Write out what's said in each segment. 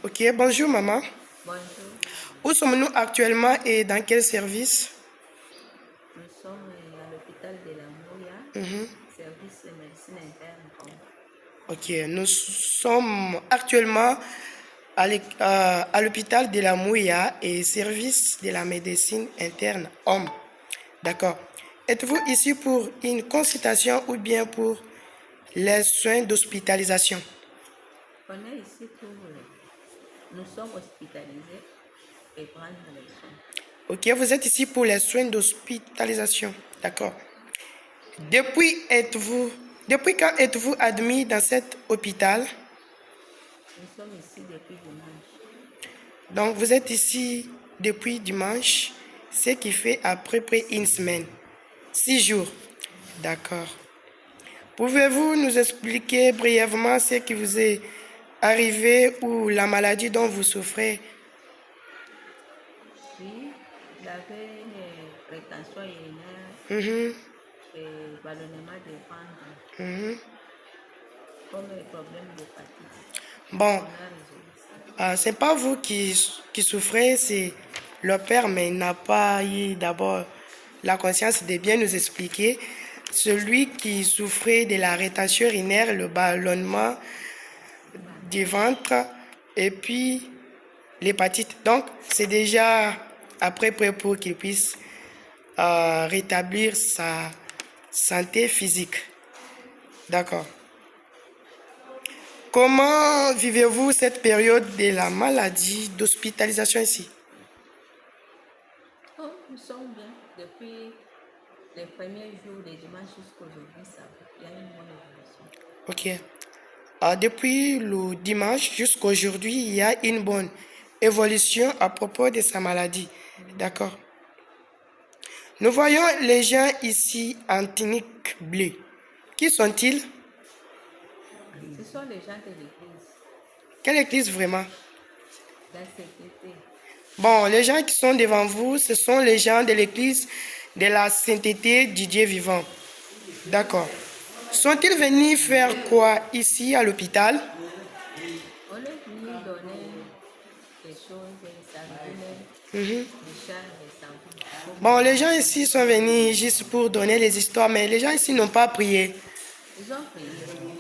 Ok, bonjour maman. Bonjour, Où sommes-nous actuellement et dans quel service? nous sommes à l'hôpital de la Mouya, service de médecine interne. Ok, nous sommes actuellement à l'hôpital de la Mouya et service de la médecine interne homme. D'accord. Êtes-vous ici pour une consultation ou bien pour les soins d'hospitalisation? On est ici pour. Nous sommes hospitalisés et prendre les soins. Ok, vous êtes ici pour les soins d'hospitalisation. D'accord. Depuis, depuis quand êtes-vous admis dans cet hôpital? Nous sommes ici depuis dimanche. Donc, vous êtes ici depuis dimanche, ce qui fait à peu près une semaine. 6 jours. D'accord. Pouvez-vous nous expliquer brièvement ce qui vous est arrivé ou la maladie dont vous souffrez? Oui, j'avais une rétention urinaire Mhm, et ballonnement de ventre mhm. comme un problème d'hépatite. Bon, On a résolu ça. c'est pas vous qui souffrez, c'est le père, mais il n'a pas eu d'abord la conscience de bien nous expliquer. Celui qui souffrait de la rétention urinaire, le ballonnement du ventre et puis l'hépatite. Donc, c'est déjà après prêt pour qu'il puisse rétablir sa santé physique. D'accord. Comment vivez-vous cette période de la maladie, d'hospitalisation ici? Oh, nous sommes bien. Depuis les premiers jours des dimanches jusqu'à aujourd'hui, ça va. Il y a une bonne évolution. Ok. Depuis le dimanche jusqu'à aujourd'hui, il y a une bonne évolution à propos de sa maladie. D'accord. Nous voyons les gens ici en tunique bleue. Qui sont-ils? Ce sont les gens de l'église, Quelle église vraiment? la CTT. Bon, les gens qui sont devant vous, ce sont les gens de l'église de la sainteté du Dieu vivant. D'accord. Sont-ils venus faire quoi ici à l'hôpital? On est venu donner des choses, des sardines, des chats, des savons. Comme Bon, les gens ici sont venus juste pour donner les histoires, mais les gens ici n'ont pas prié. ils ont prié.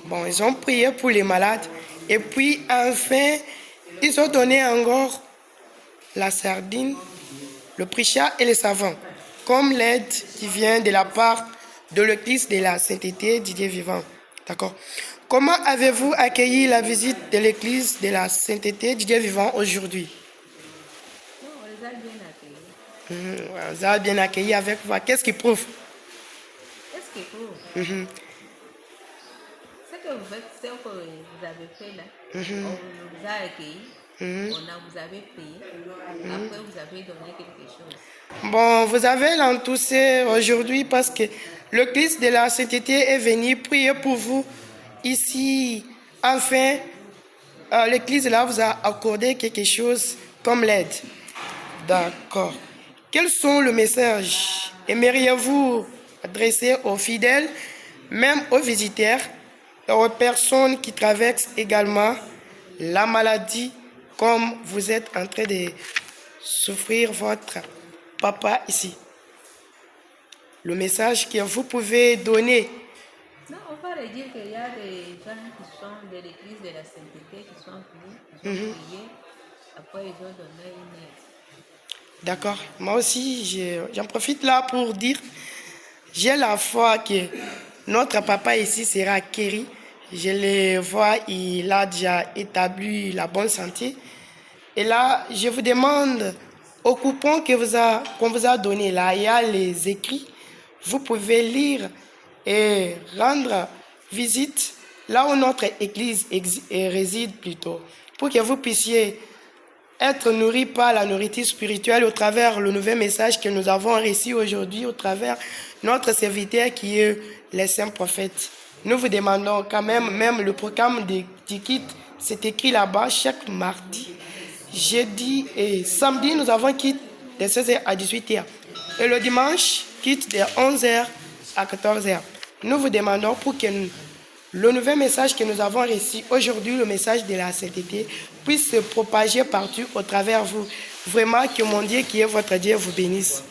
Bon, ils ont prié pour les malades. Et puis, enfin, ils ont donné encore la sardine, le prichat et le savon, comme l'aide qui vient de la part de l'église de la sainteté du Dieu vivant. D'accord. Comment avez-vous accueilli la visite de l'église de la sainteté du Dieu vivant aujourd'hui? Non, on les a bien accueillis. Vous avez bien accueilli avec vous. Qu'est-ce qui prouve? Qu'est-ce qu'il faut? Ce que vous faites, ce que vous avez fait là, on vous a accueillis, vous avez prié, après vous avez donné quelque chose. Bon, vous avez l'entoussé aujourd'hui parce que le Christ de la sainteté est venu prier pour vous ici. Enfin, l'église là vous a accordé quelque chose comme l'aide. D'accord. Quels sont les messages aimeriez-vous adresser aux fidèles, même aux visiteurs, et aux personnes qui traversent également la maladie comme vous êtes en train de souffrir votre papa ici? Le message que vous pouvez donner. Non, on va leur dire qu'il y a des gens qui sont de l'église de la sainteté qui sont venus, ils ont prié, après ils ont donné une aide. D'accord. Moi aussi, j'en profite là pour dire, j'ai la foi que notre papa ici sera guéri. Je le vois, il a déjà établi la bonne santé. Et là, je vous demande, au coupon qu'on vous a donné là, il y a les écrits. Vous pouvez lire et rendre visite là où notre église réside plutôt, pour que vous puissiez être nourri par la nourriture spirituelle au travers le nouvel message que nous avons reçu aujourd'hui, au travers notre serviteur qui est les saints prophètes. Nous vous demandons quand même le programme du kit, c'est écrit là-bas chaque mardi, jeudi et samedi, nous avons kit de 16h à 18h. Et le dimanche, kit de 11h à 14h. Nous vous demandons pour que le nouvel message que nous avons reçu aujourd'hui, le message de la sainteté, puisse se propager partout au travers vous. Vraiment que mon Dieu qui est votre Dieu vous bénisse.